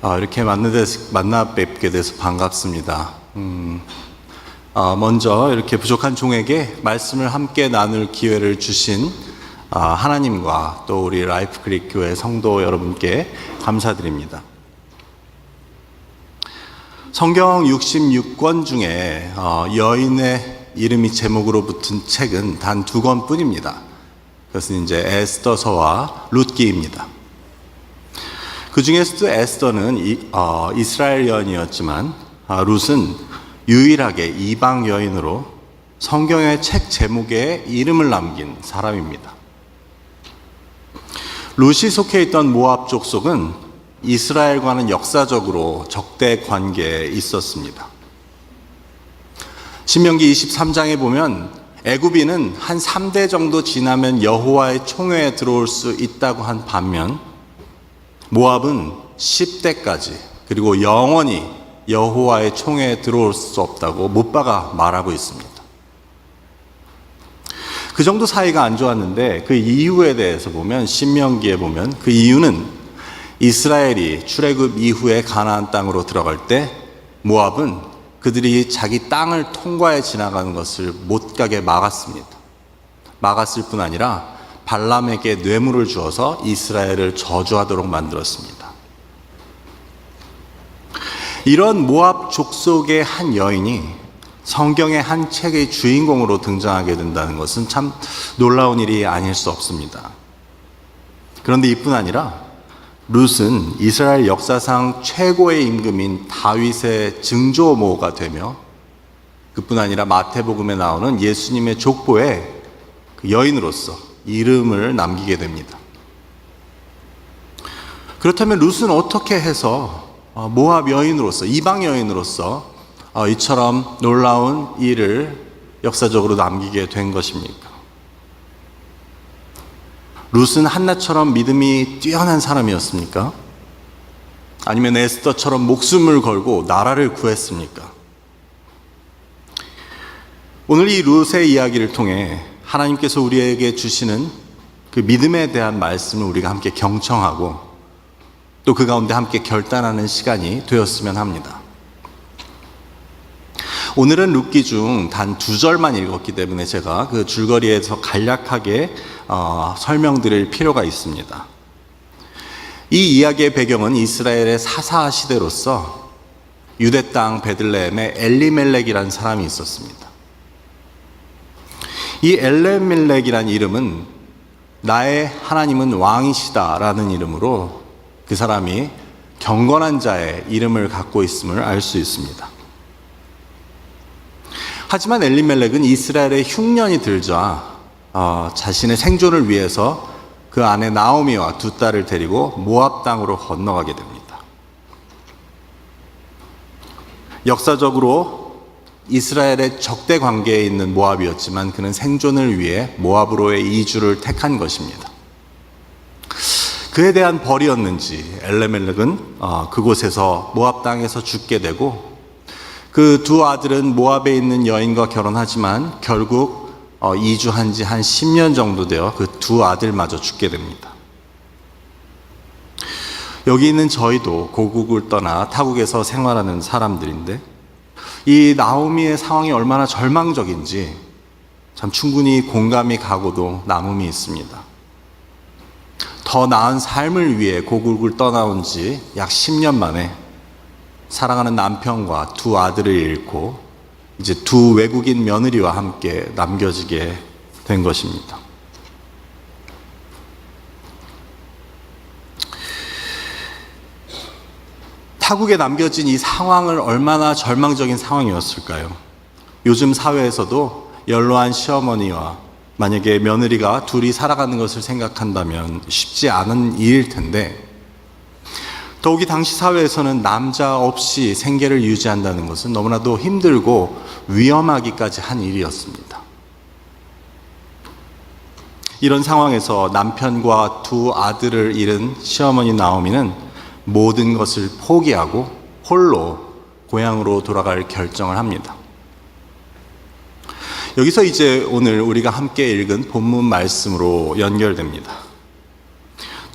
이렇게 만나 뵙게 돼서 반갑습니다. 먼저 이렇게 부족한 종에게 말씀을 함께 나눌 기회를 주신 하나님과 또 우리 라이프 크릭 교회 성도 여러분께 감사드립니다. 성경 66권 중에 여인의 이름이 제목으로 붙은 책은 단 2권 뿐입니다. 그것은 이제 에스더서와 룻기입니다. 그 중에서도 에스더는 이스라엘 여인이었지만 룻은 유일하게 이방 여인으로 성경의 책 제목에 이름을 남긴 사람입니다. 룻이 속해 있던 모압 족속은 이스라엘과는 역사적으로 적대 관계에 있었습니다. 신명기 23장에 보면 애굽인은 한 3대 정도 지나면 여호와의 총회에 들어올 수 있다고 한 반면 모압은 10대까지 그리고 영원히 여호와의 총회에 들어올 수 없다고 못 박아 말하고 있습니다. 그 정도 사이가 안 좋았는데 그 이유에 대해서 보면 신명기에 보면 그 이유는 이스라엘이 출애굽 이후에 가나안 땅으로 들어갈 때 모압은 그들이 자기 땅을 통과해 지나가는 것을 못 가게 막았습니다. 막았을 뿐 아니라 발람에게 뇌물을 주어서 이스라엘을 저주하도록 만들었습니다. 이런 모압 족속의 한 여인이 성경의 한 책의 주인공으로 등장하게 된다는 것은 참 놀라운 일이 아닐 수 없습니다. 그런데 이뿐 아니라 룻은 이스라엘 역사상 최고의 임금인 다윗의 증조모가 되며 그뿐 아니라 마태복음에 나오는 예수님의 족보에 그 여인으로서 이름을 남기게 됩니다. 그렇다면 룻은 어떻게 해서 모압 여인으로서, 이방 여인으로서 이처럼 놀라운 일을 역사적으로 남기게 된 것입니까? 룻은 한나처럼 믿음이 뛰어난 사람이었습니까? 아니면 에스더처럼 목숨을 걸고 나라를 구했습니까? 오늘 이 룻의 이야기를 통해 하나님께서 우리에게 주시는 그 믿음에 대한 말씀을 우리가 함께 경청하고 또 그 가운데 함께 결단하는 시간이 되었으면 합니다. 오늘은 룻기 중 단 2절만 읽었기 때문에 제가 그 줄거리에서 간략하게 설명드릴 필요가 있습니다. 이 이야기의 배경은 이스라엘의 사사 시대로서 유대 땅 베들레헴에 엘리멜렉이라는 사람이 있었습니다. 이 엘리멜렉이라는 이름은 나의 하나님은 왕이시다라는 이름으로 그 사람이 경건한 자의 이름을 갖고 있음을 알 수 있습니다. 하지만 엘리멜렉은 이스라엘의 흉년이 들자 자신의 생존을 위해서 그 아내 나오미와 2 딸을 데리고 모압 땅으로 건너가게 됩니다. 역사적으로 이스라엘의 적대 관계에 있는 모압이었지만 그는 생존을 위해 모압으로의 이주를 택한 것입니다. 그에 대한 벌이었는지 엘리멜렉은 그곳에서 모압 땅에서 죽게 되고 그 2 아들은 모압에 있는 여인과 결혼하지만 결국 이주한 지 한 10년 정도 되어 그 2 아들마저 죽게 됩니다. 여기 있는 저희도 고국을 떠나 타국에서 생활하는 사람들인데 이 나오미의 상황이 얼마나 절망적인지 참 충분히 공감이 가고도 남음이 있습니다. 더 나은 삶을 위해 고국을 떠나온 지 약 10년 만에 사랑하는 남편과 2 아들을 잃고 이제 2 외국인 며느리와 함께 남겨지게 된 것입니다. 타국에 남겨진 이 상황을 얼마나 절망적인 상황이었을까요? 요즘 사회에서도 연로한 시어머니와 만약에 며느리가 둘이 살아가는 것을 생각한다면 쉽지 않은 일일 텐데 더욱이 당시 사회에서는 남자 없이 생계를 유지한다는 것은 너무나도 힘들고 위험하기까지 한 일이었습니다. 이런 상황에서 남편과 2 아들을 잃은 시어머니 나오미는 모든 것을 포기하고 홀로 고향으로 돌아갈 결정을 합니다. 여기서 이제 오늘 우리가 함께 읽은 본문 말씀으로 연결됩니다.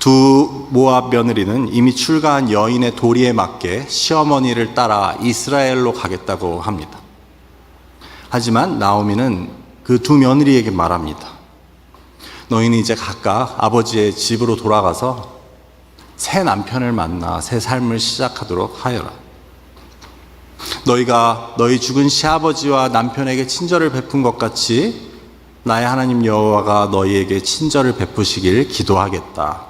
두 모압 며느리는 이미 출가한 여인의 도리에 맞게 시어머니를 따라 이스라엘로 가겠다고 합니다. 하지만 나오미는 그 두 며느리에게 말합니다. 너희는 이제 각각 아버지의 집으로 돌아가서 새 남편을 만나 새 삶을 시작하도록 하여라. 너희가 너희 죽은 시아버지와 남편에게 친절을 베푼 것 같이 나의 하나님 여호와가 너희에게 친절을 베푸시길 기도하겠다.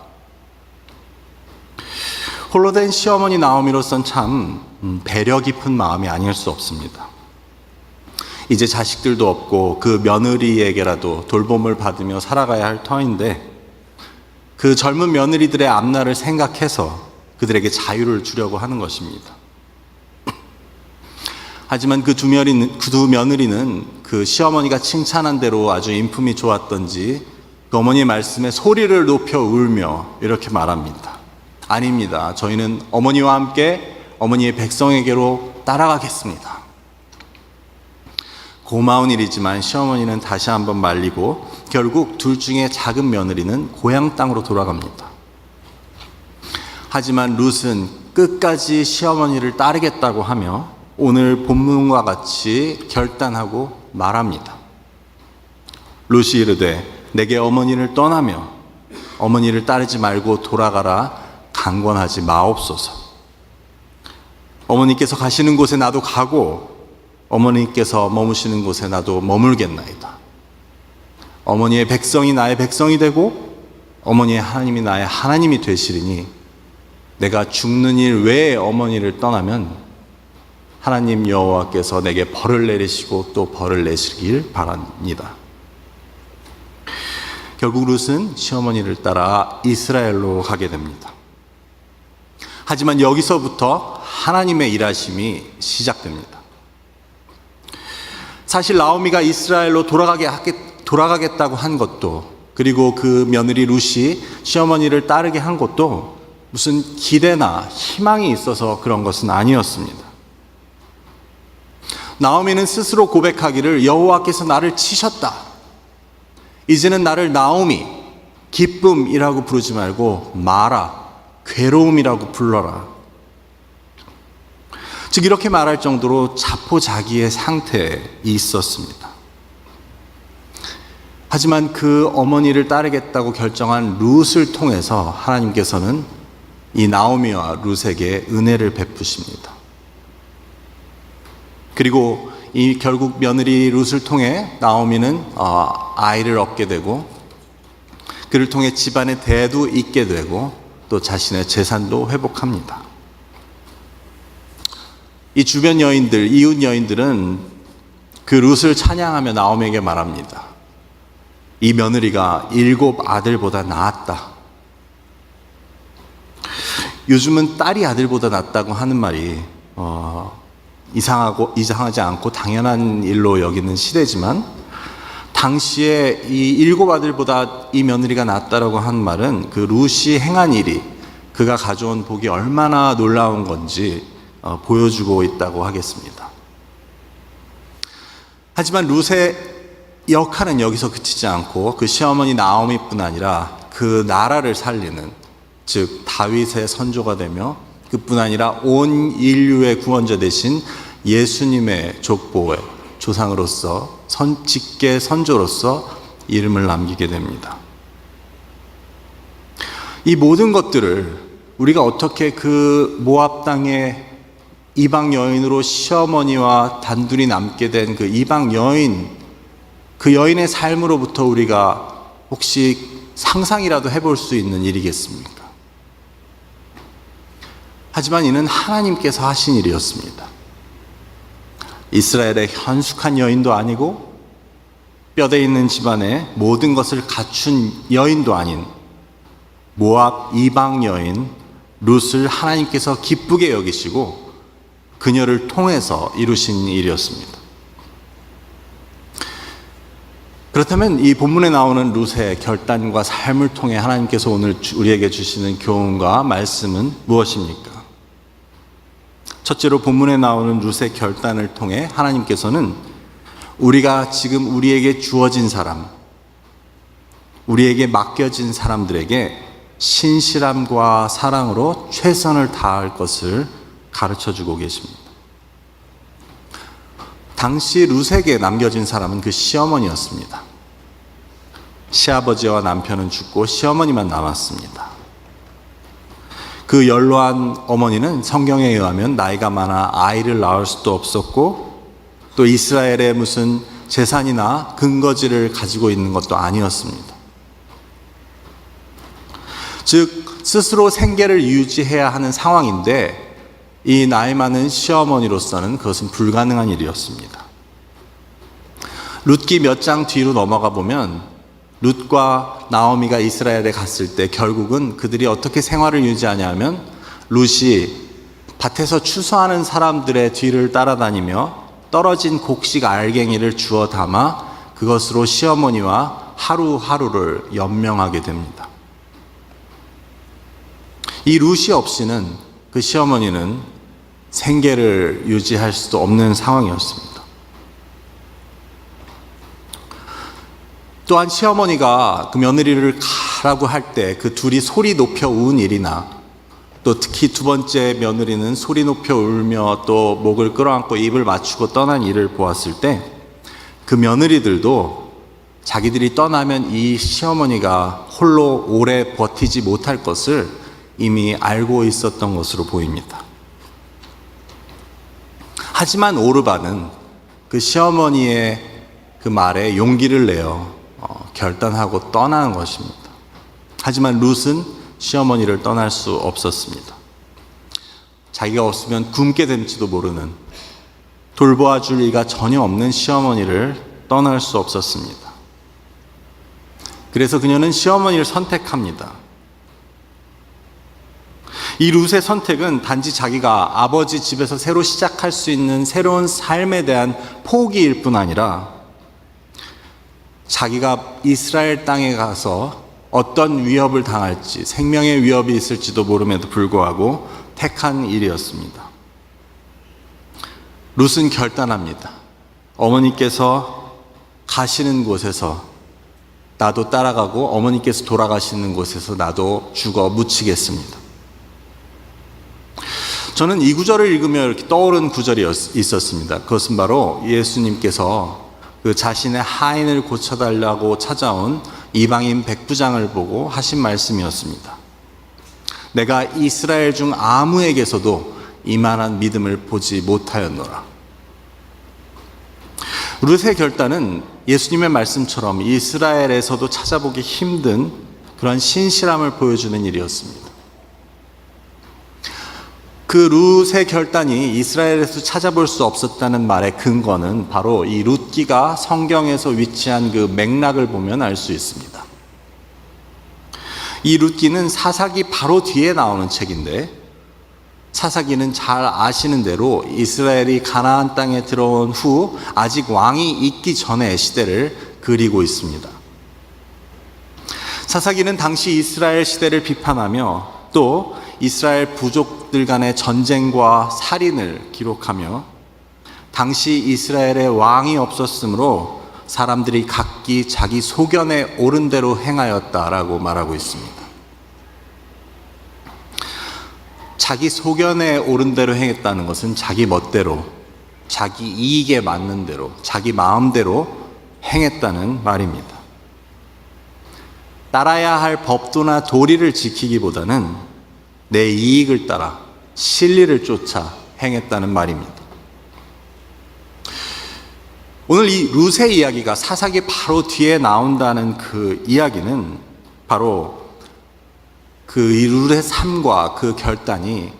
홀로 된 시어머니 나오미로선 참 배려 깊은 마음이 아닐 수 없습니다. 이제 자식들도 없고 그 며느리에게라도 돌봄을 받으며 살아가야 할 터인데 그 젊은 며느리들의 앞날을 생각해서 그들에게 자유를 주려고 하는 것입니다. 하지만 그 두 며느리는 그 시어머니가 칭찬한 대로 아주 인품이 좋았던지 그 어머니의 말씀에 소리를 높여 울며 이렇게 말합니다. 아닙니다. 저희는 어머니와 함께 어머니의 백성에게로 따라가겠습니다. 고마운 일이지만 시어머니는 다시 한번 말리고 결국 둘 중에 작은 며느리는 고향 땅으로 돌아갑니다. 하지만 룻은 끝까지 시어머니를 따르겠다고 하며 오늘 본문과 같이 결단하고 말합니다. 룻이 이르되 내게 어머니를 떠나며 어머니를 따르지 말고 돌아가라 강권하지 마옵소서. 어머니께서 가시는 곳에 나도 가고 어머니께서 머무시는 곳에 나도 머물겠나이다. 어머니의 백성이 나의 백성이 되고 어머니의 하나님이 나의 하나님이 되시리니 내가 죽는 일 외에 어머니를 떠나면 하나님 여호와께서 내게 벌을 내리시고 또 벌을 내시길 바랍니다. 결국 룻은 시어머니를 따라 이스라엘로 가게 됩니다. 하지만 여기서부터 하나님의 일하심이 시작됩니다. 사실 나오미가 이스라엘로 돌아가겠다고 한 것도 그리고 그 며느리 룻이 시어머니를 따르게 한 것도 무슨 기대나 희망이 있어서 그런 것은 아니었습니다. 나오미는 스스로 고백하기를 여호와께서 나를 치셨다. 이제는 나를 나오미, 기쁨이라고 부르지 말고 마라, 괴로움이라고 불러라. 즉 이렇게 말할 정도로 자포자기의 상태에 있었습니다. 하지만 그 어머니를 따르겠다고 결정한 룻을 통해서 하나님께서는 이 나오미와 룻에게 은혜를 베푸십니다. 그리고 이 결국 며느리 룻을 통해 나오미는 아이를 얻게 되고 그를 통해 집안의 대도 잇게 되고 또 자신의 재산도 회복합니다. 이 주변 여인들, 이웃 여인들은 그 룻을 찬양하며 나오미에게 말합니다. 이 며느리가 7 아들보다 낫다. 요즘은 딸이 아들보다 낫다고 하는 말이 이상하지 않고 당연한 일로 여기는 시대지만 당시에 이 7 아들보다 이 며느리가 낫다라고 한 말은 그 룻이 행한 일이 그가 가져온 복이 얼마나 놀라운 건지 보여주고 있다고 하겠습니다. 하지만 룻의 역할은 여기서 그치지 않고 그 시어머니 나오미뿐 아니라 그 나라를 살리는 즉 다윗의 선조가 되며 그뿐 아니라 온 인류의 구원자 되신 예수님의 족보의 조상으로서 직계 선조로서 이름을 남기게 됩니다. 이 모든 것들을 우리가 어떻게 그 모압 땅의 이방 여인으로 시어머니와 단둘이 남게 된 그 이방 여인, 그 여인의 삶으로부터 우리가 혹시 상상이라도 해볼 수 있는 일이겠습니까? 하지만 이는 하나님께서 하신 일이었습니다. 이스라엘의 현숙한 여인도 아니고 뼈대 있는 집안에 모든 것을 갖춘 여인도 아닌 모압 이방 여인 룻을 하나님께서 기쁘게 여기시고 그녀를 통해서 이루신 일이었습니다. 그렇다면 이 본문에 나오는 룻의 결단과 삶을 통해 하나님께서 오늘 우리에게 주시는 교훈과 말씀은 무엇입니까? 첫째로 본문에 나오는 룻의 결단을 통해 하나님께서는 우리가 지금 우리에게 주어진 사람, 우리에게 맡겨진 사람들에게 신실함과 사랑으로 최선을 다할 것을 가르쳐주고 계십니다. 당시 룻에게 남겨진 사람은 그 시어머니였습니다. 시아버지와 남편은 죽고 시어머니만 남았습니다. 그 연로한 어머니는 성경에 의하면 나이가 많아 아이를 낳을 수도 없었고 또 이스라엘의 무슨 재산이나 근거지를 가지고 있는 것도 아니었습니다. 즉 스스로 생계를 유지해야 하는 상황인데 이 나이 많은 시어머니로서는 그것은 불가능한 일이었습니다. 룻기 몇 장 뒤로 넘어가 보면 룻과 나오미가 이스라엘에 갔을 때 결국은 그들이 어떻게 생활을 유지하냐면 룻이 밭에서 추수하는 사람들의 뒤를 따라다니며 떨어진 곡식 알갱이를 주워 담아 그것으로 시어머니와 하루하루를 연명하게 됩니다. 이 룻이 없이는 그 시어머니는 생계를 유지할 수도 없는 상황이었습니다. 또한 시어머니가 그 며느리를 가라고 할 때 그 둘이 소리 높여 운 일이나 또 특히 두 번째 며느리는 소리 높여 울며 또 목을 끌어안고 입을 맞추고 떠난 일을 보았을 때 그 며느리들도 자기들이 떠나면 이 시어머니가 홀로 오래 버티지 못할 것을 이미 알고 있었던 것으로 보입니다. 하지만 오르반은 그 시어머니의 그 말에 용기를 내어 결단하고 떠나는 것입니다. 하지만 룻은 시어머니를 떠날 수 없었습니다. 자기가 없으면 굶게 될지도 모르는 돌보아 줄 이가 전혀 없는 시어머니를 떠날 수 없었습니다. 그래서 그녀는 시어머니를 선택합니다. 이 룻의 선택은 단지 자기가 아버지 집에서 새로 시작할 수 있는 새로운 삶에 대한 포기일 뿐 아니라 자기가 이스라엘 땅에 가서 어떤 위협을 당할지 생명의 위협이 있을지도 모름에도 불구하고 택한 일이었습니다. 룻은 결단합니다. 어머니께서 가시는 곳에서 나도 따라가고 어머니께서 돌아가시는 곳에서 나도 죽어 묻히겠습니다. 저는 이 구절을 읽으며 이렇게 떠오른 구절이 있었습니다. 그것은 바로 예수님께서 그 자신의 하인을 고쳐달라고 찾아온 이방인 백부장을 보고 하신 말씀이었습니다. 내가 이스라엘 중 아무에게서도 이만한 믿음을 보지 못하였노라. 룻의 결단은 예수님의 말씀처럼 이스라엘에서도 찾아보기 힘든 그런 신실함을 보여주는 일이었습니다. 그 룻의 결단이 이스라엘에서 찾아볼 수 없었다는 말의 근거는 바로 이 룻기가 성경에서 위치한 그 맥락을 보면 알 수 있습니다. 이 룻기는 사사기 바로 뒤에 나오는 책인데 사사기는 잘 아시는 대로 이스라엘이 가나안 땅에 들어온 후 아직 왕이 있기 전의 시대를 그리고 있습니다. 사사기는 당시 이스라엘 시대를 비판하며 또 이스라엘 부족들 간의 전쟁과 살인을 기록하며 당시 이스라엘에 왕이 없었으므로 사람들이 각기 자기 소견에 옳은 대로 행하였다라고 말하고 있습니다. 자기 소견에 옳은 대로 행했다는 것은 자기 멋대로, 자기 이익에 맞는 대로, 자기 마음대로 행했다는 말입니다. 따라야 할 법도나 도리를 지키기보다는 내 이익을 따라 실리를 쫓아 행했다는 말입니다. 오늘 이 룻의 이야기가 사사기 바로 뒤에 나온다는 그 이야기는 바로 그 룻의 삶과 그 결단이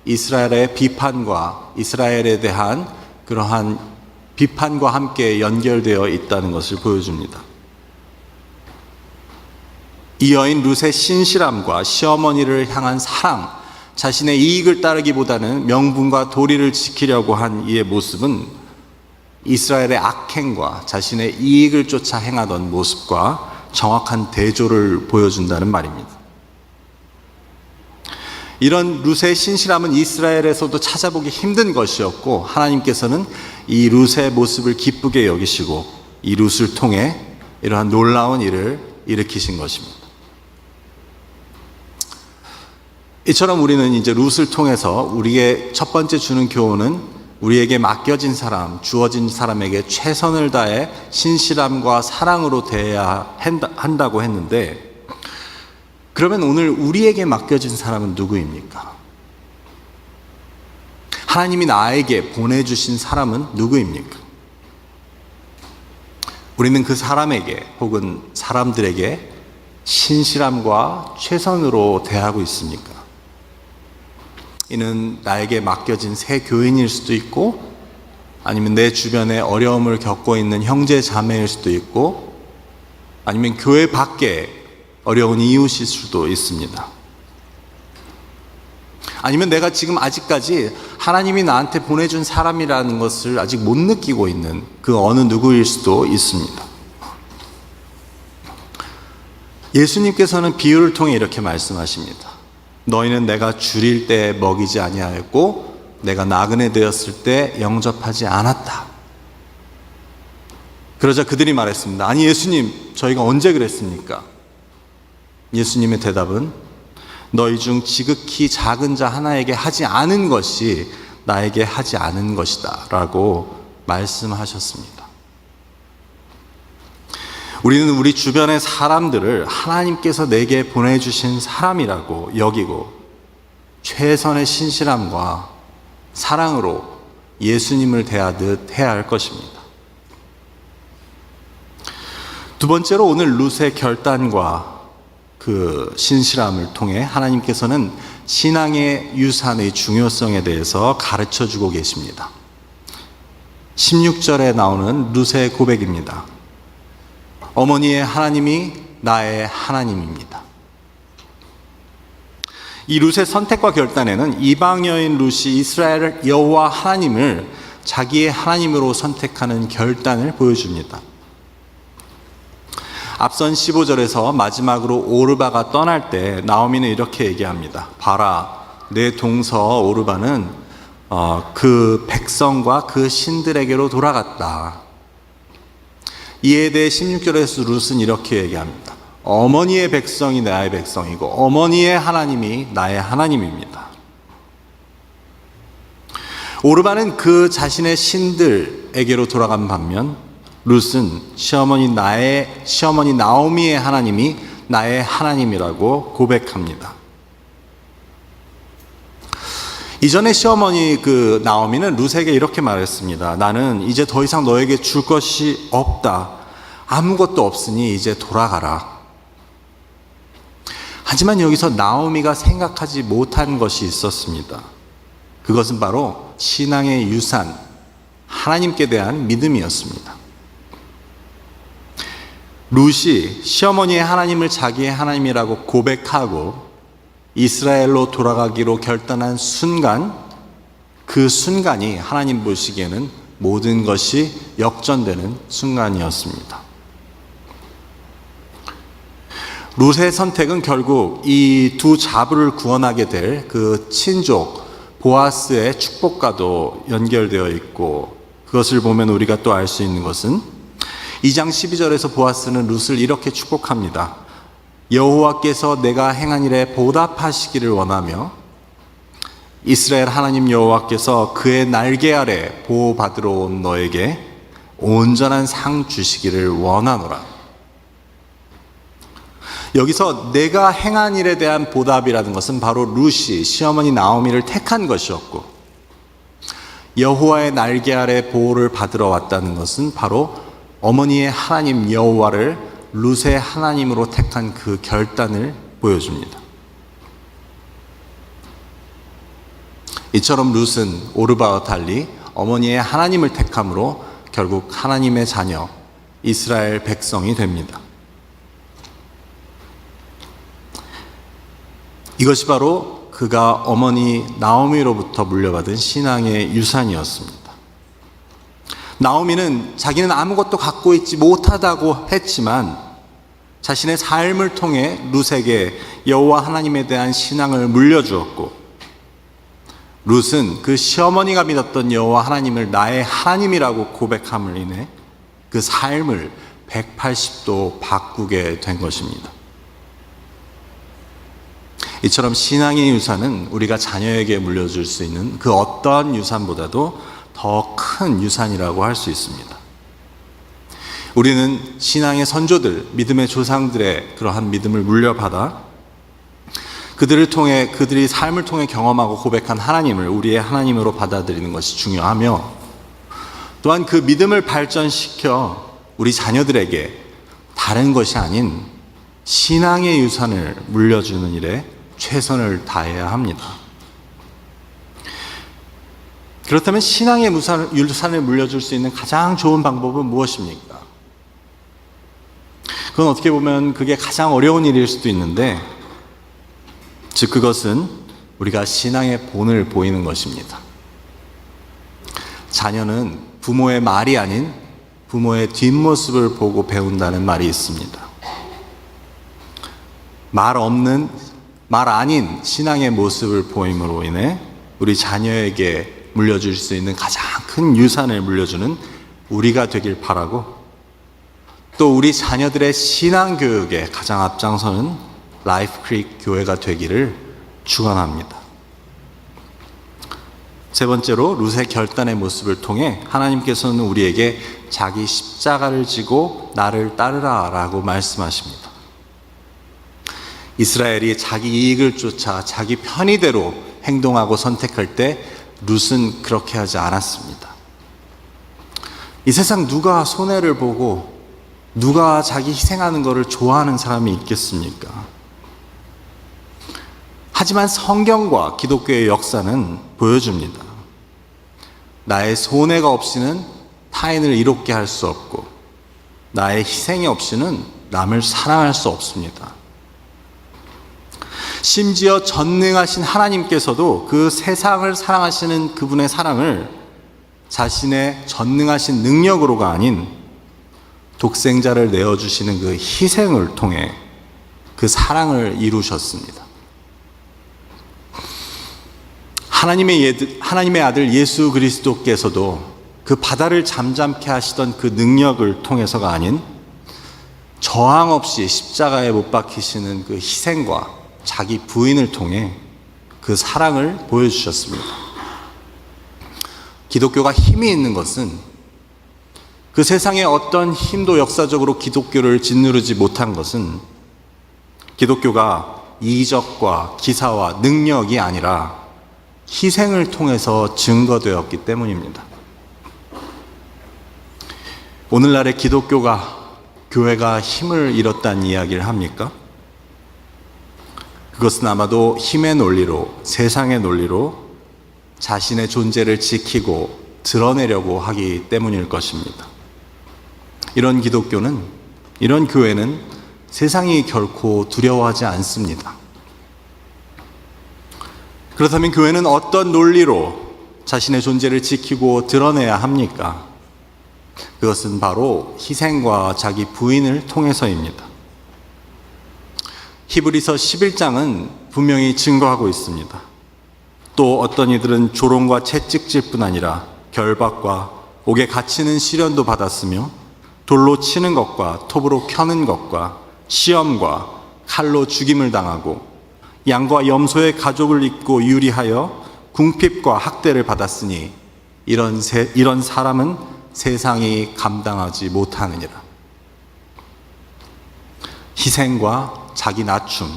이스라엘의 비판과 이스라엘에 대한 그러한 비판과 함께 연결되어 있다는 것을 보여줍니다. 이 여인 룻의 신실함과 시어머니를 향한 사랑, 자신의 이익을 따르기보다는 명분과 도리를 지키려고 한 이의 모습은 이스라엘의 악행과 자신의 이익을 쫓아 행하던 모습과 정확한 대조를 보여준다는 말입니다. 이런 룻의 신실함은 이스라엘에서도 찾아보기 힘든 것이었고 하나님께서는 이 룻의 모습을 기쁘게 여기시고 이 룻을 통해 이러한 놀라운 일을 일으키신 것입니다. 이처럼 우리는 이제 룻을 통해서 우리의 첫 번째 주는 교훈은 우리에게 맡겨진 사람, 주어진 사람에게 최선을 다해 신실함과 사랑으로 대해야 한다고 했는데, 그러면 오늘 우리에게 맡겨진 사람은 누구입니까? 하나님이 나에게 보내주신 사람은 누구입니까? 우리는 그 사람에게 혹은 사람들에게 신실함과 최선으로 대하고 있습니까? 이는 나에게 맡겨진 새 교인일 수도 있고, 아니면 내 주변에 어려움을 겪고 있는 형제 자매일 수도 있고, 아니면 교회 밖에 어려운 이웃일 수도 있습니다. 아니면 내가 지금 아직까지 하나님이 나한테 보내준 사람이라는 것을 아직 못 느끼고 있는 그 어느 누구일 수도 있습니다. 예수님께서는 비유를 통해 이렇게 말씀하십니다. 너희는 내가 줄일 때 먹이지 아니하였고 내가 나그네 되었을 때 영접하지 않았다. 그러자 그들이 말했습니다. 아니 예수님, 저희가 언제 그랬습니까? 예수님의 대답은 너희 중 지극히 작은 자 하나에게 하지 않은 것이 나에게 하지 않은 것이다 라고 말씀하셨습니다. 우리는 우리 주변의 사람들을 하나님께서 내게 보내주신 사람이라고 여기고 최선의 신실함과 사랑으로 예수님을 대하듯 해야 할 것입니다. 두 번째로 오늘 룻의 결단과 그 신실함을 통해 하나님께서는 신앙의 유산의 중요성에 대해서 가르쳐 주고 계십니다. 16절에 나오는 룻의 고백입니다. 어머니의 하나님이 나의 하나님입니다. 이 룻의 선택과 결단에는 이방 여인 룻이 이스라엘 여호와 하나님을 자기의 하나님으로 선택하는 결단을 보여줍니다. 앞선 15절에서 마지막으로 오르바가 떠날 때 나오미는 이렇게 얘기합니다. 봐라, 내 동서 오르바는 그 백성과 그 신들에게로 돌아갔다. 이에 대해 16절에서 룻은 이렇게 얘기합니다. 어머니의 백성이 나의 백성이고 어머니의 하나님이 나의 하나님입니다. 오르바는 그 자신의 신들에게로 돌아간 반면 룻은 시어머니 나오미의 하나님이 나의 하나님이라고 고백합니다. 이전에 시어머니 그 나오미는 룻에게 이렇게 말했습니다. 나는 이제 더 이상 너에게 줄 것이 없다. 아무것도 없으니 이제 돌아가라. 하지만 여기서 나오미가 생각하지 못한 것이 있었습니다. 그것은 바로 신앙의 유산, 하나님께 대한 믿음이었습니다. 룻이 시어머니의 하나님을 자기의 하나님이라고 고백하고 이스라엘로 돌아가기로 결단한 순간, 그 순간이 하나님 보시기에는 모든 것이 역전되는 순간이었습니다. 룻의 선택은 결국 이 두 자부를 구원하게 될 그 친족 보아스의 축복과도 연결되어 있고, 그것을 보면 우리가 또 알 수 있는 것은 2장 12절에서 보아스는 룻을 이렇게 축복합니다. 여호와께서 내가 행한 일에 보답하시기를 원하며 이스라엘 하나님 여호와께서 그의 날개 아래 보호받으러 온 너에게 온전한 상 주시기를 원하노라. 여기서 내가 행한 일에 대한 보답이라는 것은 바로 룻이 시어머니 나오미를 택한 것이었고, 여호와의 날개 아래 보호를 받으러 왔다는 것은 바로 어머니의 하나님 여호와를 룻의 하나님으로 택한 그 결단을 보여줍니다. 이처럼 룻은 오르바와 달리 어머니의 하나님을 택함으로 결국 하나님의 자녀 이스라엘 백성이 됩니다. 이것이 바로 그가 어머니 나오미로부터 물려받은 신앙의 유산이었습니다. 나오미는 자기는 아무것도 갖고 있지 못하다고 했지만 자신의 삶을 통해 룻에게 여호와 하나님에 대한 신앙을 물려주었고, 룻은 그 시어머니가 믿었던 여호와 하나님을 나의 하나님이라고 고백함을 인해 그 삶을 180도 바꾸게 된 것입니다. 이처럼 신앙의 유산은 우리가 자녀에게 물려줄 수 있는 그 어떠한 유산보다도 더 큰 유산이라고 할 수 있습니다. 우리는 신앙의 선조들, 믿음의 조상들의 그러한 믿음을 물려받아 그들이 삶을 통해 경험하고 고백한 하나님을 우리의 하나님으로 받아들이는 것이 중요하며, 또한 그 믿음을 발전시켜 우리 자녀들에게 다른 것이 아닌 신앙의 유산을 물려주는 일에 최선을 다해야 합니다. 그렇다면 신앙의 유산을 물려줄 수 있는 가장 좋은 방법은 무엇입니까? 그건 어떻게 보면 그게 가장 어려운 일일 수도 있는데, 즉 그것은 우리가 신앙의 본을 보이는 것입니다. 자녀는 부모의 말이 아닌 부모의 뒷모습을 보고 배운다는 말이 있습니다. 말 아닌 신앙의 모습을 보임으로 인해 우리 자녀에게 물려줄 수 있는 가장 큰 유산을 물려주는 우리가 되길 바라고, 또 우리 자녀들의 신앙 교육에 가장 앞장서는 라이프 크릭 교회가 되기를 축원합니다. 세 번째로, 룻의 결단의 모습을 통해 하나님께서는 우리에게 자기 십자가를 지고 나를 따르라 라고 말씀하십니다. 이스라엘이 자기 이익을 쫓아 자기 편의대로 행동하고 선택할 때 룻은 그렇게 하지 않았습니다. 이 세상 누가 손해를 보고 누가 자기 희생하는 것을 좋아하는 사람이 있겠습니까? 하지만 성경과 기독교의 역사는 보여줍니다. 나의 손해가 없이는 타인을 이롭게 할 수 없고, 나의 희생이 없이는 남을 사랑할 수 없습니다. 심지어 전능하신 하나님께서도 그 세상을 사랑하시는 그분의 사랑을 자신의 전능하신 능력으로가 아닌 독생자를 내어주시는 그 희생을 통해 그 사랑을 이루셨습니다. 하나님의 아들 예수 그리스도께서도 그 바다를 잠잠케 하시던 그 능력을 통해서가 아닌 저항 없이 십자가에 못 박히시는 그 희생과 자기 부인을 통해 그 사랑을 보여주셨습니다. 기독교가 힘이 있는 것은 그 세상의 어떤 힘도 역사적으로 기독교를 짓누르지 못한 것은 기독교가 이적과 기사와 능력이 아니라 희생을 통해서 증거되었기 때문입니다. 오늘날의 교회가 힘을 잃었다는 이야기를 합니까? 그것은 아마도 힘의 논리로, 세상의 논리로 자신의 존재를 지키고 드러내려고 하기 때문일 것입니다. 이런 교회는 세상이 결코 두려워하지 않습니다. 그렇다면 교회는 어떤 논리로 자신의 존재를 지키고 드러내야 합니까? 그것은 바로 희생과 자기 부인을 통해서입니다. 히브리서 11장은 분명히 증거하고 있습니다. 또 어떤 이들은 조롱과 채찍질 뿐 아니라 결박과 옥에 갇히는 시련도 받았으며 돌로 치는 것과 톱으로 켜는 것과 시험과 칼로 죽임을 당하고 양과 염소의 가죽을 입고 유리하여 궁핍과 학대를 받았으니 이런 사람은 세상이 감당하지 못하느니라. 희생과 자기 낮춤,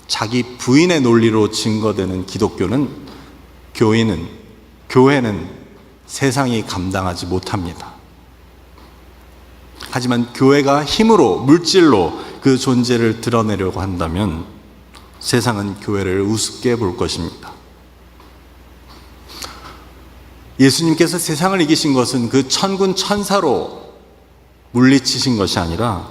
자기 부인의 논리로 증거되는 교회는 세상이 감당하지 못합니다. 하지만 교회가 힘으로, 물질로 그 존재를 드러내려고 한다면 세상은 교회를 우습게 볼 것입니다. 예수님께서 세상을 이기신 것은 그 천군 천사로 물리치신 것이 아니라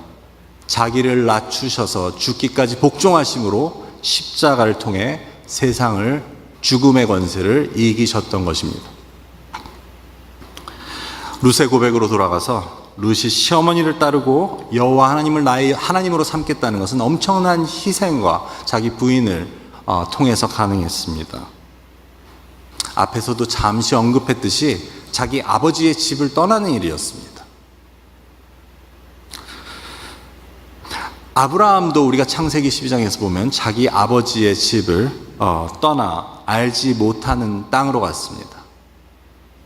자기를 낮추셔서 죽기까지 복종하심으로 십자가를 통해 세상을, 죽음의 권세를 이기셨던 것입니다. 룻의 고백으로 돌아가서 룻이 시어머니를 따르고 여호와 하나님을 나의 하나님으로 삼겠다는 것은 엄청난 희생과 자기 부인을 통해서 가능했습니다. 앞에서도 잠시 언급했듯이 자기 아버지의 집을 떠나는 일이었습니다. 아브라함도 우리가 창세기 12장에서 보면 자기 아버지의 집을 떠나 알지 못하는 땅으로 갔습니다.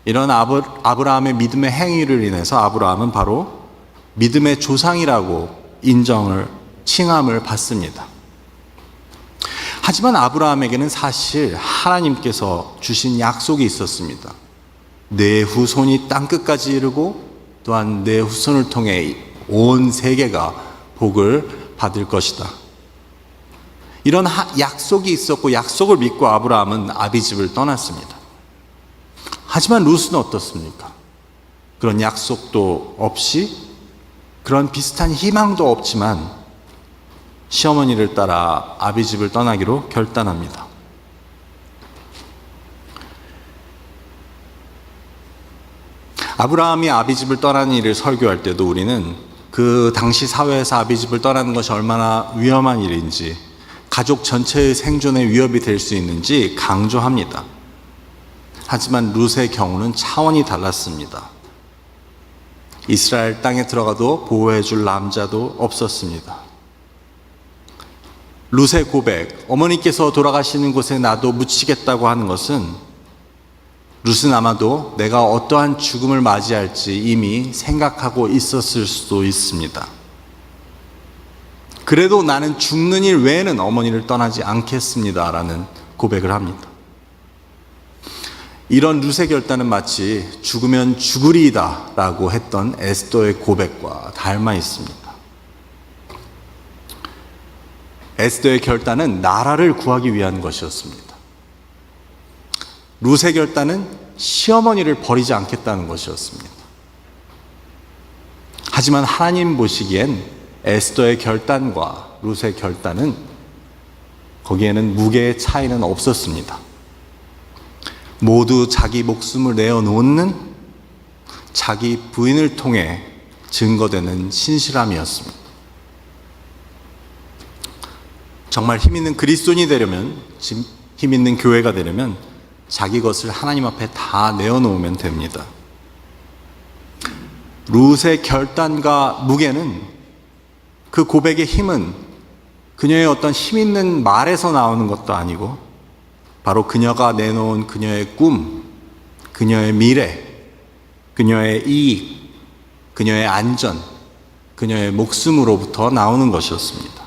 이런 아브라함의 믿음의 행위를 인해서 아브라함은 바로 믿음의 조상이라고 칭함을 받습니다. 하지만 아브라함에게는 사실 하나님께서 주신 약속이 있었습니다. 내 후손이 땅끝까지 이르고 또한 내 후손을 통해 온 세계가 복을 받을 것이다. 이런 약속이 있었고 약속을 믿고 아브라함은 아비집을 떠났습니다. 하지만 룻은 어떻습니까? 그런 약속도 없이 그런 비슷한 희망도 없지만 시어머니를 따라 아비집을 떠나기로 결단합니다. 아브라함이 아비집을 떠나는 일을 설교할 때도 우리는 그 당시 사회에서 아비집을 떠나는 것이 얼마나 위험한 일인지, 가족 전체의 생존에 위협이 될 수 있는지 강조합니다. 하지만 룻의 경우는 차원이 달랐습니다. 이스라엘 땅에 들어가도 보호해줄 남자도 없었습니다. 룻의 고백, 어머니께서 돌아가시는 곳에 나도 묻히겠다고 하는 것은 룻은 아마도 내가 어떠한 죽음을 맞이할지 이미 생각하고 있었을 수도 있습니다. 그래도 나는 죽는 일 외에는 어머니를 떠나지 않겠습니다 라는 고백을 합니다. 이런 룻의 결단은 마치 죽으면 죽으리이다 라고 했던 에스더의 고백과 닮아 있습니다. 에스더의 결단은 나라를 구하기 위한 것이었습니다. 룻의 결단은 시어머니를 버리지 않겠다는 것이었습니다. 하지만 하나님 보시기엔 에스더의 결단과 룻의 결단은 거기에는 무게의 차이는 없었습니다. 모두 자기 목숨을 내어놓는 자기 부인을 통해 증거되는 신실함이었습니다. 정말 힘있는 그리스도인이 되려면, 힘있는 교회가 되려면 자기 것을 하나님 앞에 다 내어놓으면 됩니다. 룻의 결단과 무게는, 그 고백의 힘은 그녀의 어떤 힘있는 말에서 나오는 것도 아니고 바로 그녀가 내놓은 그녀의 꿈, 그녀의 미래, 그녀의 이익, 그녀의 안전, 그녀의 목숨으로부터 나오는 것이었습니다.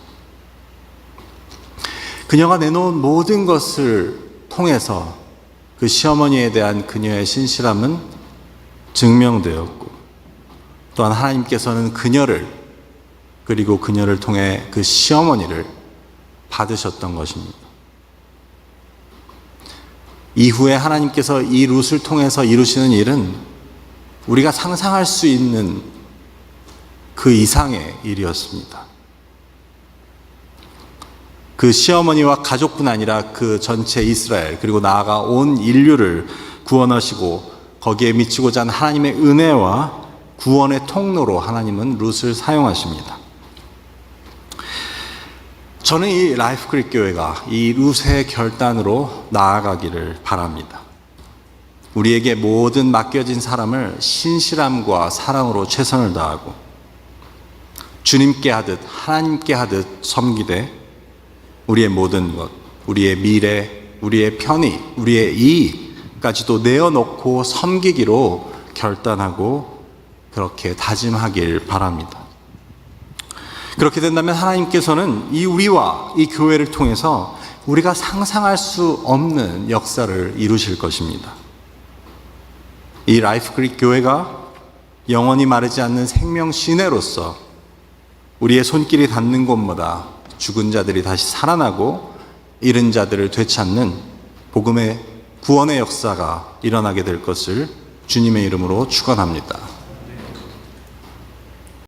그녀가 내놓은 모든 것을 통해서 그 시어머니에 대한 그녀의 신실함은 증명되었고, 또한 하나님께서는 그녀를, 그리고 그녀를 통해 그 시어머니를 받으셨던 것입니다. 이후에 하나님께서 이 룻을 통해서 이루시는 일은 우리가 상상할 수 있는 그 이상의 일이었습니다. 그 시어머니와 가족뿐 아니라 그 전체 이스라엘, 그리고 나아가 온 인류를 구원하시고 거기에 미치고자 하는 하나님의 은혜와 구원의 통로로 하나님은 룻을 사용하십니다. 저는 이 라이프 크릭 교회가 이 룻의 결단으로 나아가기를 바랍니다. 우리에게 모든 맡겨진 사람을 신실함과 사랑으로 최선을 다하고 주님께 하듯 하나님께 하듯 섬기되 우리의 모든 것, 우리의 미래, 우리의 편의, 우리의 이익까지도 내어놓고 섬기기로 결단하고 그렇게 다짐하길 바랍니다. 그렇게 된다면 하나님께서는 이 우리와 이 교회를 통해서 우리가 상상할 수 없는 역사를 이루실 것입니다. 이 라이프 크릭 교회가 영원히 마르지 않는 생명 시내로서 우리의 손길이 닿는 곳마다 죽은 자들이 다시 살아나고 잃은 자들을 되찾는 복음의 구원의 역사가 일어나게 될 것을 주님의 이름으로 축원합니다.